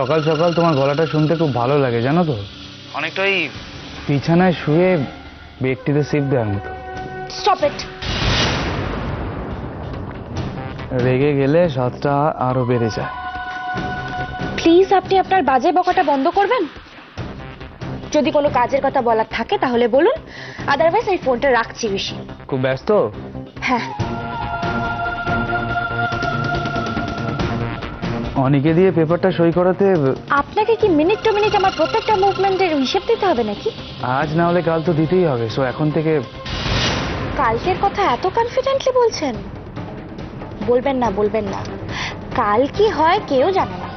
সকাল সকাল তোমার গলাটা শুনতে খুব ভালো লাগে জানো তো, অনেকটা ওই বিছানায় শুয়ে ব্যক্তিতে সিপ দেওয়ার মতো। Stop it. রেগে গেলে স্বাদটা আরো বেড়ে যায়। প্লিজ আপনি আপনার বাজে বকাটা বন্ধ করবেন। যদি কোনো কাজের কথা বলার থাকে তাহলে বলুন, আদারওয়াইজ এই ফোনটা রাখছি। ঋষি খুব ব্যস্ত? হ্যাঁ। অনেকে দিয়ে পেপারটা সই করাতে আপনাকে কি মিনিট টু মিনিট আমার প্রত্যেকটা মুভমেন্টের হিসেব দিতে হবে নাকি? আজ না হলে কাল তো দিতেই হবে, সো এখন থেকে। কালকের কথা এত কনফিডেন্টলি বলছেন? বলবেন না, বলবেন না। কাল কি হয় কেউ জানে না।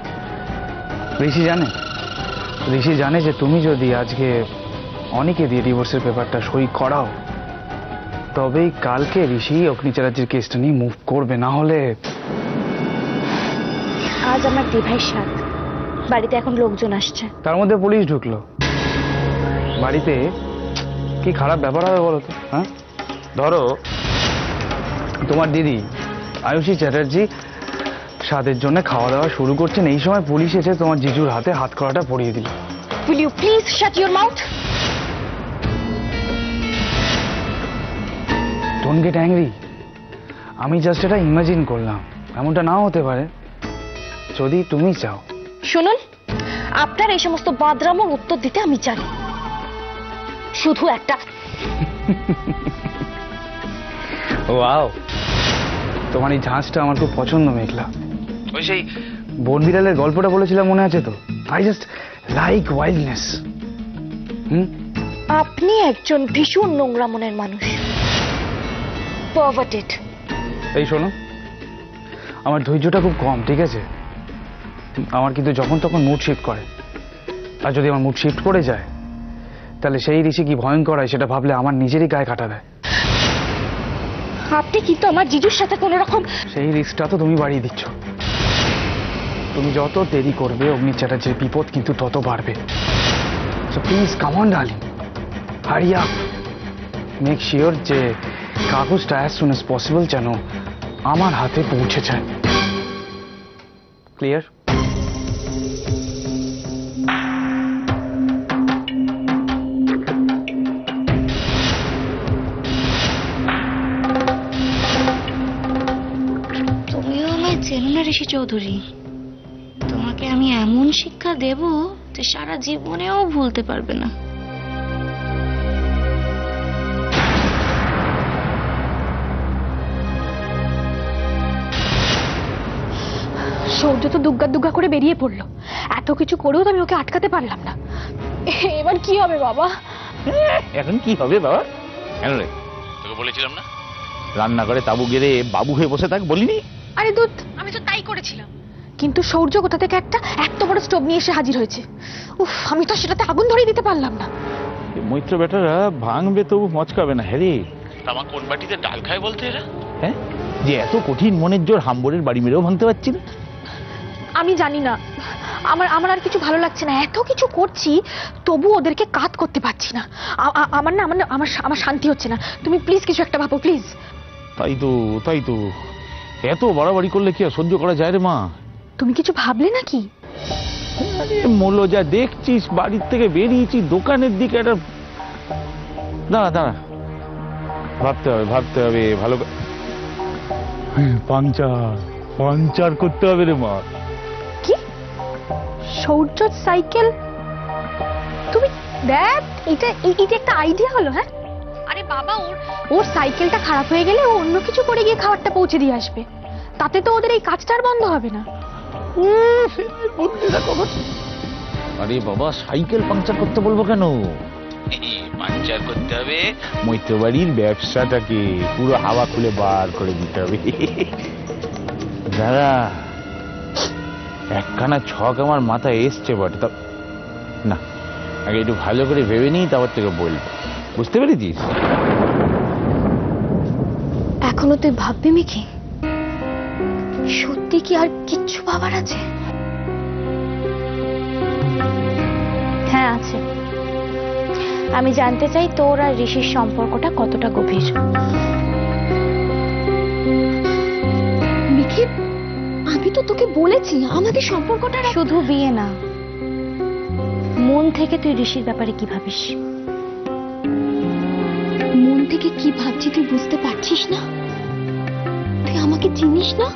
ঋষি জানে? ঋষি জানে যে তুমি যদি আজকে অনেকে দিয়ে ডিভোর্সের পেপারটা সই করাও, তবেই কালকে ঋষি অগ্নি চ্যাটার্জির কেসটা নিয়ে মুভ করবে, না হলে। আজ আমার দিভাইয়ের সাথ, বাড়িতে এখন লোকজন আসছে। তার মধ্যে পুলিশ ঢুকলো বাড়িতে, কি খারাপ ব্যাপার হবে বলো তো? হ্যাঁ, ধরো তোমার দিদি আয়ুষী চ্যাটার্জি স্বাদের জন্য খাওয়া দাওয়া শুরু করছেন, এই সময় পুলিশ এসে তোমার জিজুর হাতে হাত করাটা পরিয়ে দিল। Will you please shut your mouth? Don't get angry. আমি জাস্ট এটা ইমাজিন করলাম, এমনটা নাও হতে পারে যদি তুমি চাও। শুনুন, আপনার এই সমস্ত বাদরামোর উত্তর দিতে আমি জানি। শুধু একটা ওয়াও, তোমার এই ঝাঁজটা আমার খুব পছন্দ মেঘলা। ওই সেই বন বিড়ালের গল্পটা বলেছিলাম মনে আছে তো? I just like wildness. আপনি একজন ভীষণ নোংরা মনের মানুষ, পারভার্টেড। এই শোনো, আমার ধৈর্যটা খুব কম, ঠিক আছে? আমার কিন্তু যখন তখন মুড শিফট করে, আর যদি আমার মুড শিফট করে যায় তাহলে সেই ঋষি কি ভয়ঙ্কর হয় সেটা ভাবলে আমার নিজেরই গায়ে কাটা দেয়। আপনি কিন্তু আমার জিজুর সাথে কোনো রকম। সেই রিস্কটা তো তুমি বাড়িয়ে দিচ্ছ। তুমি যত দেরি করবে অগ্নি চ্যাটার্জির বিপদ কিন্তু তত বাড়বে। So please come on darling, hurry up. Make sure যে কাগজটা অ্যাজ সুন অ্যাজ পসিবল যেন আমার হাতে পৌঁছে যায়। ক্লিয়ার? তুমিও আমায় চেনো না ঋষি চৌধুরী। তোমাকে আমি এমন শিক্ষা দেব যে সারা জীবনেও ভুলতে পারবে না। সৌর্য তো দুগ্গা দুগ্গা করে বেরিয়ে পড়লো। এত কিছু করেও তো আমি ওকে আটকাতে পারলাম না। এবার কি হবে বাবা? এখন কি হবে বাবা? কেন রে, তোকে বলেছিলাম না রান্নাঘরে তাবু গেড়ে বাবু হয়ে বসে থাক, বলিনি? আরে দুধ, আমি তো তাই করেছিলাম, কিন্তু সৌর্য কোথা থেকে একটা এত বড় স্টোভ নিয়ে এসে হাজির হয়েছে। উফ, আমি তো সেটাতে আগুন ধরিয়ে দিতে পারলাম না। মৈত্র বেটারা ভাঙবে তবু মচকাবে না। হ্যাঁ রে, আমার কোন বাটিতে ডাল খায় বলতে এরা? হ্যাঁ, যে এত কঠিন মনের জোর হাম্বরের বাড়ি মেরেও ভাঙতে পারছি না। আমি জানি না, আমার আর কিছু ভালো লাগছে না। এত কিছু করছি তবু ওদেরকে কাজ করতে পারছি না। আমার শান্তি হচ্ছে না। তুমি প্লিজ কিছু একটা ভাবো, প্লিজ। তাই তো এত বাড়াবাড়ি করলে কি আর সহ্য করা যায় রে মা? তুমি কিছু ভাবলে নাকি? আরে মোলো, যা দেখছিস, বাড়ির থেকে বেরিয়েছি দোকানের দিকে একটা। দাঁড়া, ভাবতে হবে ভালো। পাঞ্চার করতে হবে রে মা। কি? সৌর্য সাইকেল? তুমি দেখ, এটা একটা আইডিয়া হলো। হ্যাঁ, আরে বাবা, ওর সাইকেলটা খারাপ হয়ে গেলে ও অন্য কিছু করে গিয়ে খাবারটা পৌঁছে দিয়ে আসবে। তাতে তো ওদের এই কাজটা আর বন্ধ হবে না। আরে বাবা, সাইকেল পাংচার করতে বলবো কেন? পাংচার করতে হবে মৈত্র বাড়ির ব্যবসাটাকে পুরো হাওয়া খুলে বার করে দিতে হবে। দাদা, একখানা ছক আমার মাথায় এসছে বটে, তা না, আগে একটু ভালো করে ভেবে নিই, তারপর থেকে বলবো। বুঝতে পেরেছিস? এখনো তুই ভাববি মিকি? সত্যি কি আর কিচ্ছু ভাবার আছে? হ্যাঁ আছে। আমি জানতে চাই তোর আর ঋষির সম্পর্কটা কতটা গভীর। মিকি, আমি তো তোকে বলেছি আমাদের সম্পর্কটা শুধু বিয়ে না, মন থেকে তুই ঋষির ব্যাপারে কি ভাবিস? মন থেকে কি ভাবছি তুই বুঝতে পারছিস না? তুই আমাকে চিনিস না?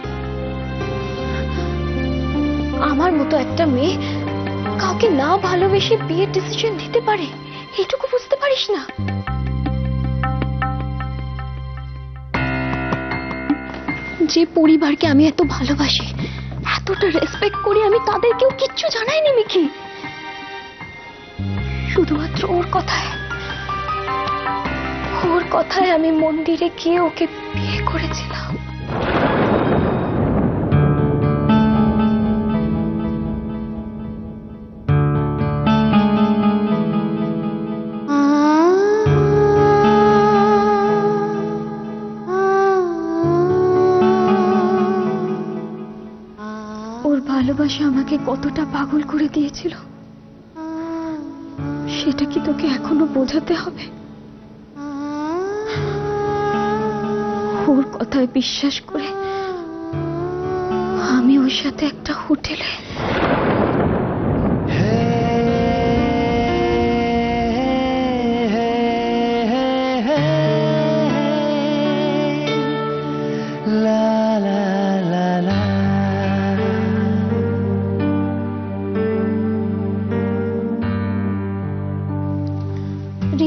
আমার মতো একটা মেয়ে কাউকে না ভালোবেসে বিয়ের ডিসিশন দিতে পারে, এইটুকু বুঝতে পারিস না? যে পরিবারকে আমি এত ভালোবাসি, এতটা রেসপেক্ট করি, আমি তাদেরকেও কিচ্ছু জানাইনি মিকি। শুধুমাত্র ওর কথায় আমি মন্দিরে গিয়ে ওকে বিয়ে করেছিলাম। ওর ভালোবাসা আমাকে কতটা পাগল করে দিয়েছিল সেটা কি তোকে এখনো বোঝাতে হবে? ওর কথায় বিশ্বাস করে আমি ওর সাথে একটা হোটেলে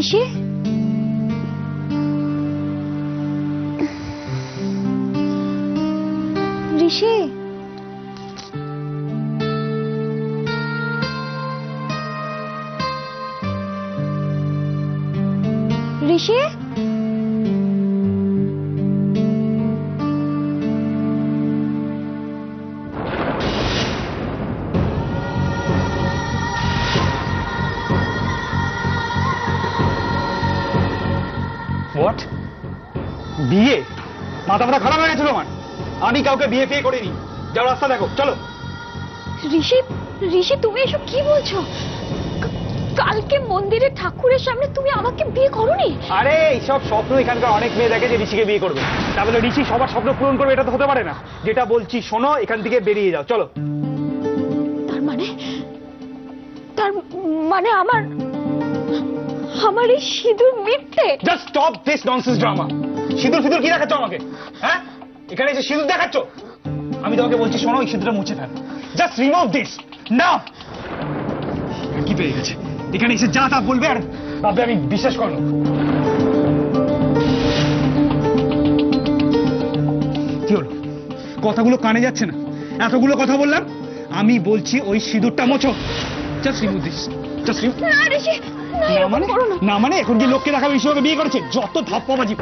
ঋষি, ঋষি, ঋষি, হোয়াট? বিয়ে? মাথা মাথা খারাপ হয়ে গেছিল আমার। আমি কাউকে বিয়ে ফিয়ে করিনি। যাও রাস্তা দেখো, চলো। ঋষি, ঋষি তুমি এসব কি বলছো? কালকে মন্দিরে ঠাকুরের সামনে তুমি আমাকে বিয়ে করোনি? আরে এইসব স্বপ্ন এখানকার অনেক মেয়ে দেখে যে ঋষিকে বিয়ে করবে, তা বলে ঋষি সবার স্বপ্ন পূরণ করবে এটা তো হতে পারে না। যেটা বলছি শোনো, এখান থেকে বেরিয়ে যাও, চলো। তার মানে আমার এই সিঁদুর মিথ্যে? Just stop this nonsense drama. সিঁদুর ফিদুর কি দেখাচ্ছ আমাকে? হ্যাঁ, এখানে এসে সিঁদুর দেখাচ্ছ? আমি তোমাকে বলছি শোনো, এই সিঁদুরটা মুছে fail. Just remove this now. কি পেয়ে গেছে? এখানে এসে যা তা বলবে আর ভাববে আমি বিশ্বাস করব। কি হলো? কথাগুলো কানে যাচ্ছে না? এতগুলো কথা বললাম, আমি বলছি ওই সিঁদুরটা মোছো। Just remove this, just remove. না ঋষি, না মানে এখন কি লোককে দেখাবে ঋষিকে বিয়ে করেছে? যত ধাপ্পাবাজি।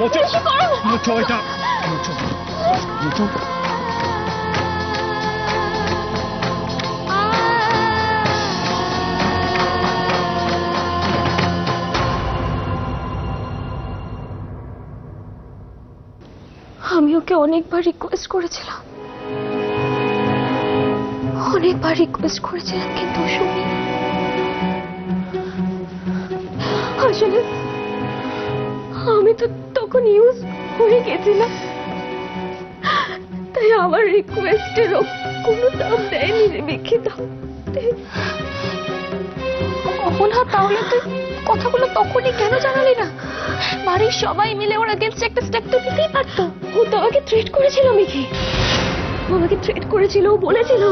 মোছো মোছো মোছো, এটা মোছো মোছো। আমি ওকে অনেকবার রিকোয়েস্ট করেছিলাম, কিন্তু ও শুনি। আসলে আমি তো তখন ইউজ হয়ে গেছিলাম, তাই আমার রিকোয়েস্টেরও কোনো দাম দেয়নি রে বিক্ষিত। অহনা, তাহলে তুই কথাগুলো তখনই কেন জানালি না? বাড়ির সবাই মিলে ওর এগেইনস্ট একটা স্টেপ তো নিতেই পারতো। ও তো আমাকে থ্রেট করেছিল মিকি, ও আমাকে থ্রেট করেছিল। ও বলেছিল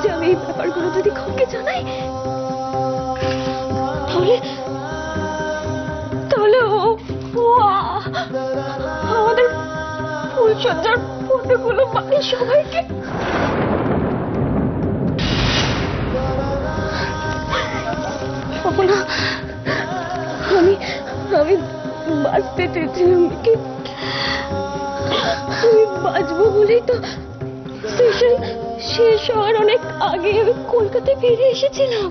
যে আমি এই ব্যাপারগুলো যদি কাউকে জানাই তাহলে আমাদের ফুলসজ্জার ফটোগুলো বাড়ির সবাইকে। অহনা, আমি বাঁচতে চেয়েছিলাম মিকি। আমি বাঁচবো বলেই তো স্টেশন শেষ হওয়ার অনেক আগে আমি কলকাতায় ফিরে এসেছিলাম,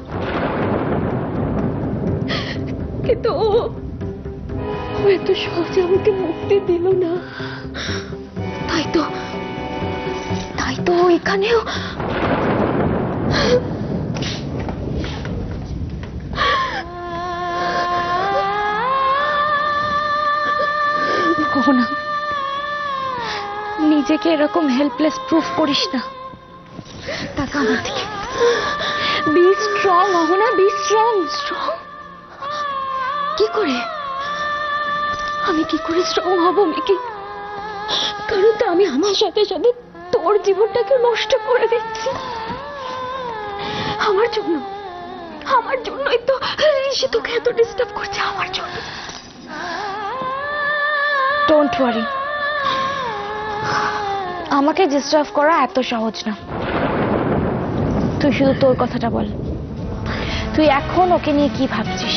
কিন্তু ও এত সহজে আমাকে মুক্তি দিল না। তাই তো এখানেও নিজেকে এরকম হেল্পলেস প্রুফ করিস না। তাকা আমার দিকে। Be strong Ahana, be strong. Strong কি করে? আমি কি করে স্ট্রং হব মিকি? কারণ তো আমি আমার সাথে সাথে তোর জীবনটাকে নষ্ট করে দিচ্ছি। আমার জন্যই তো ঋষি তোকে এত ডিস্টার্ব করছে, আমার জন্য। ডোন্ট ওয়ারি, আমাকে ডিস্টার্ব করা এত সহজ না। তুই শুধু তোর কথাটা বল, তুই এখন ওকে নিয়ে কি ভাবছিস?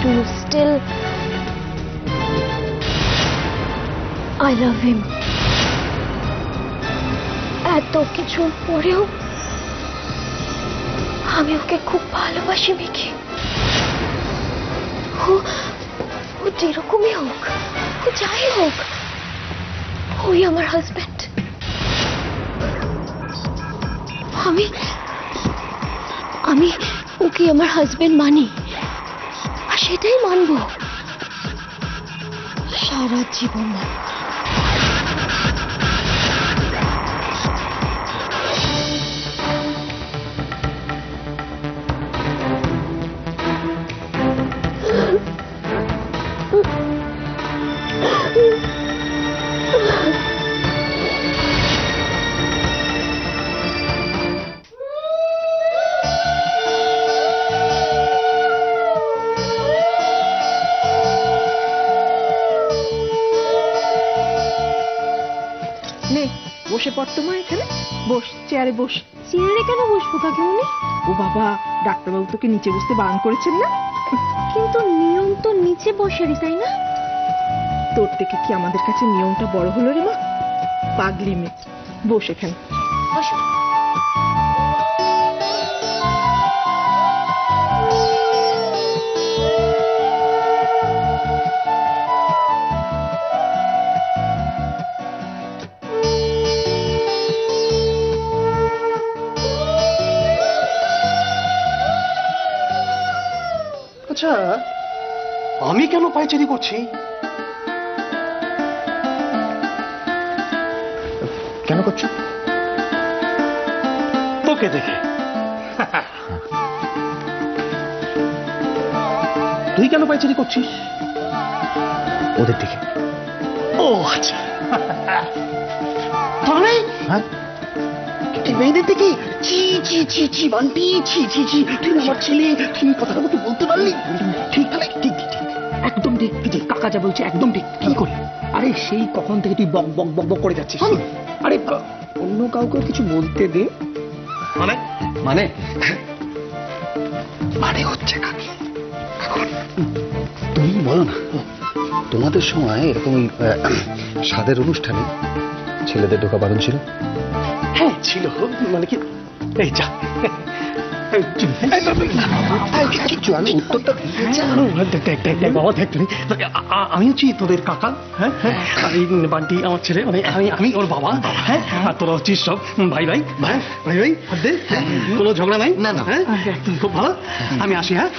Do you still I love him? এত কিছুর পরেও আমি ওকে খুব ভালোবাসি মিকি। ও যেরকমই হোক, ও যাই হোক, ওই আমার হাজব্যান্ড। আমি ওকে আমার হাজব্যান্ড মানি, আর সেটাই মানবো সারা জীবন। বসে পড় তো মা, এখানে বস, চেয়ারে বস। চেয়ারে কেন বসবো কাকিমুনি? ও বাবা, ডাক্তারবাবু তোকে নিচে বসতে বারণ করেছেন না? কিন্তু নিয়ম তো নিচে বসেরই, তাই না? তোর থেকে কি আমাদের কাছে নিয়মটা বড় হলো রে মা? পাগলি মেয়ে, বস এখানে। বসো। আচ্ছা, আমি কেন পায়চারি করছি? কেন করছো? তোকে দেখে। তুই কেন পায়চারি করছিস? ওদের দেখে। ও আচ্ছা, মানে মেয়েদের দেখি? ছি ছি ছি ছি বান্টি, ছি ছি ছি, তুই আমার ছেলে, তুই কথাটা তো বলতে পারলি? ঠিক তাহলে ঠিক ঠিক ঠিক, একদম ঠিক ঠিক, কাকা যা বলছে একদম ঠিক। কি করে? আরে সেই কখন থেকে তুই বক বক বক বক করে যাচ্ছিস। আরে অন্য কাউকে কিছু বলতে দে। মানে মানে মানে হচ্ছে কাকি, এখন তুমি বলো না, তোমাদের সময় এরকম স্বাদের অনুষ্ঠানে ছেলেদের ঢোকা বারণ ছিল? হ্যাঁ ছিল, মানে কি, এই যা আমি উত্তরটা বাবা দেখ, আমি হচ্ছি তোদের কাকা, হ্যাঁ হ্যাঁ, এই বান্টি আমার ছেলে, মানে আমি ওর বাবা, হ্যাঁ, আর তোরা হচ্ছিস সব ভাই ভাই ভাই ভাই ভাই, কোনো ঝগড়া নাই না? হ্যাঁ, খুব ভালো, আমি আসি। হ্যাঁ,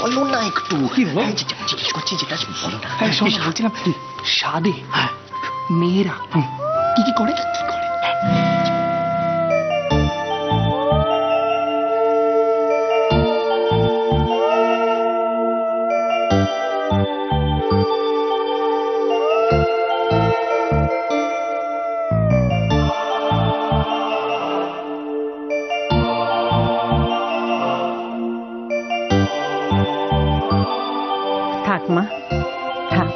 বলো না একটু, কি জিজ্ঞেস করছি যেটা বলো না। বলছিলাম সাদে মেয়েরা কি কি করে? থাক মা, থাক।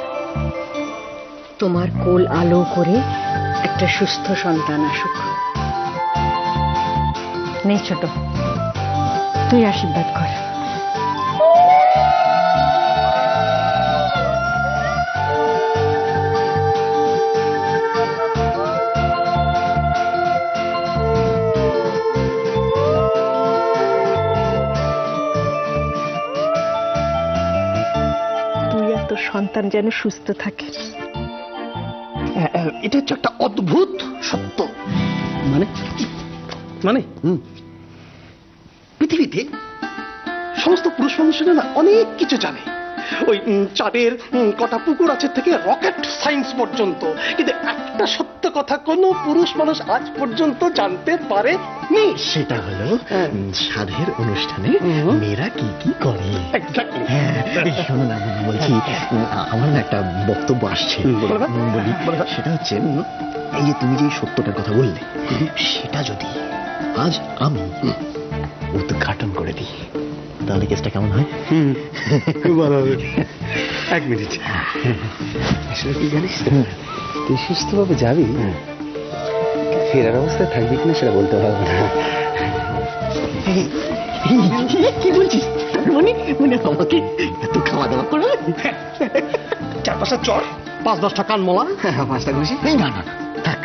তোমার কোল আলো করে একটা সুস্থ সন্তান আসুক। নে ছোট, তুই আশীর্বাদ কর। তুই আর তোর সন্তান যেন সুস্থ থাকে। এটা হচ্ছে একটা অদ্ভুত সত্য। মানে মানে পৃথিবীতে সমস্ত পুরুষ মানুষেরা না অনেক কিছু জানে, ওই চাঁদের কটা পুকুর আছে থেকে রকেট সায়েন্স পর্যন্ত, কিন্তু একটা সত্য কথা কোনো পুরুষ মানুষ আজ পর্যন্ত জানতে পারেনি। সেটা হলো সাধের অনুষ্ঠানে মেয়েরা কি কি করে। এই শোনো না, বলছি আমার না একটা বক্তব্য আসছে, বলি। সেটা হচ্ছে এই যে তুমি যে সত্যটার কথা বললে, সেটা যদি আজ আমি উদ্ঘাটন করে দিই তাহলে কেসটা কেমন হয়? ভালো হবে। এক মিনিট, আসলে কি জানিস, তুই সুস্থভাবে যাবি, ফেরার অবস্থায় থাকবি কিনা সেটা বলতে পারবো না। কি বলছিস? মানে মানে আমাকে এত খাওয়া দাওয়া করবে? 4-5টা চর, 5-10টা কান মোলা, 5টা ঘুষি। না না থাক।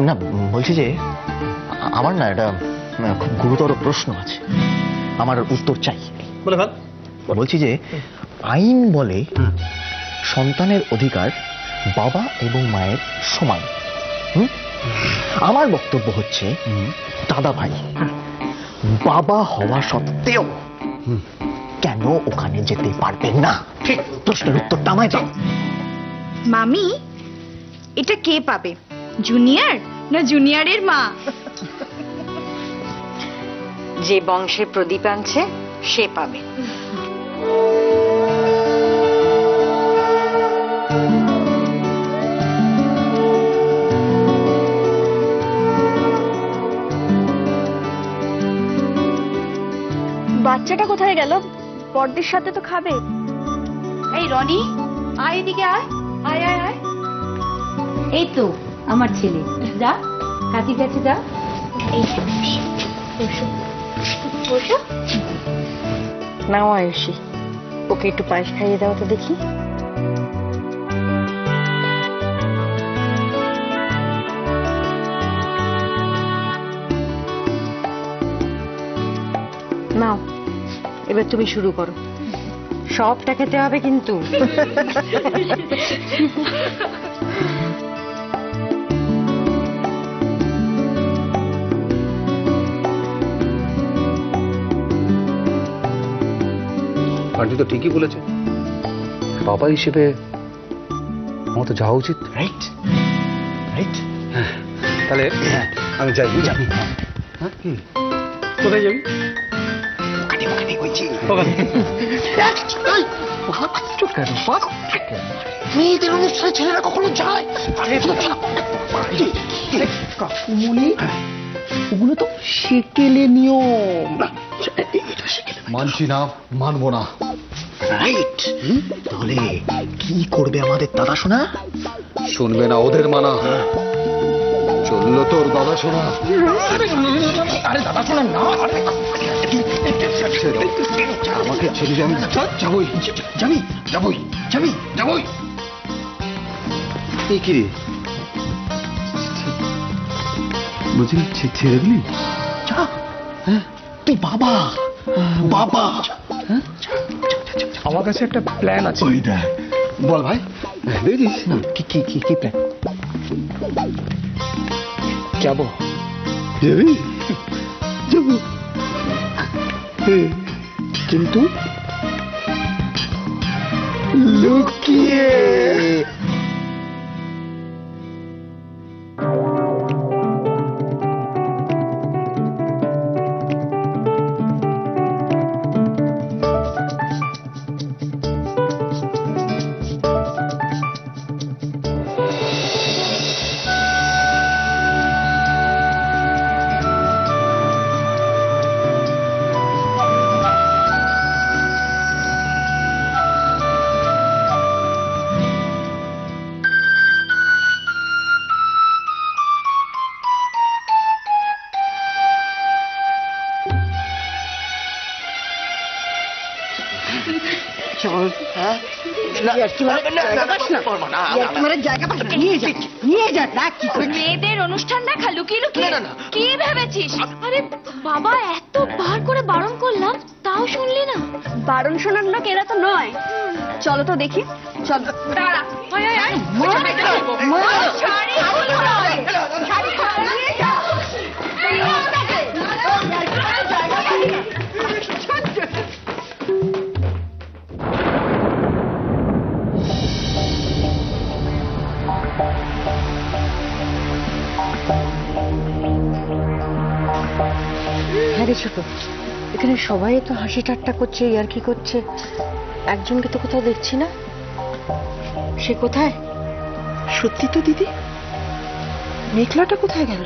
না বলছি যে আমার না এটা খুব গুরুতর প্রশ্ন আছে, আমার উত্তর চাই। বলে ভাই, বলছি যে আইন বলে সন্তানের অধিকার বাবা এবং মায়ের সমান। আমার বক্তব্য হচ্ছে দাদা ভাই বাবা হওয়া সত্ত্বেও কেন ওখানে যেতে পারবেন না? ঠিক, প্রশ্নের উত্তরটা আমায় দাও। মামি, এটা কে পাবে, জুনিয়র না জুনিয়রের মা? যে বংশে প্রদীপ আনছে সে পাবে। বাচ্চাটা কোথায় গেল? বড়দির সাথে তো খাবে। এই রনি, আয় এদিকে আয়, আয় আয় আয়। এই তো আমার ছেলে, যা কাকির কাছে যা। এই বসো বসো। নাও আয়ুষী, ওকে একটু পায়েস খাইয়ে দাও তো দেখি। নাও, এবার তুমি শুরু করো, সবটা খেতে হবে কিন্তু। আন্টি তো ঠিকই বলেছে, বাবা হিসেবে আমার তো যাওয়া উচিত। Right right. তাহলে আমি যাই, যাবি? কোথায় যাবি? মেয়েদের অনুষ্ঠানে ছেলেরা কখনো যায়? কাকুমনি, ওগুলো তো সেকেলে নিয়ম। মানছি না, মানবো না। রাইট। তাহলে কি করবে আমাদের দাদা শোনা? শুনবে না ওদের মানা, চললো তোর দাদা শোনা। আরে দাদা শোনা না, আমাকে ছেড়ে যে আমি যাবই, যাবি যাবই, যাবি, যাবই। এই কি রে, বলছি ছেড়ে দিলি? যা, তুই বাবা বাবা। আমার কাছে একটা প্ল্যান আছে। বল ভাই, দেখছিস কি কি কি কি প্ল্যান? যাবো। যাবি? যাবো, কিন্তু লুকিয়ে। মেয়েদের অনুষ্ঠান দেখা লুকিয়ে লুকিয়ে কি ভেবেছিস? আরে বাবা, এতবার করে বারণ করলাম তাও শুনলি না। বারণ শোনার লোক এরা তো নয়। চলো তো দেখি, চলো। দাঁড়া, আয় আয় আয়। হ্যাঁ রে ছোট, এখানে সবাই তো হাসি ঠাট্টা করছে, ইয়ার্কি করছে, একজনকে তো কোথাও দেখছি না। সে কোথায়? সত্যি তো দিদি, মেঘলাটা কোথায় গেল?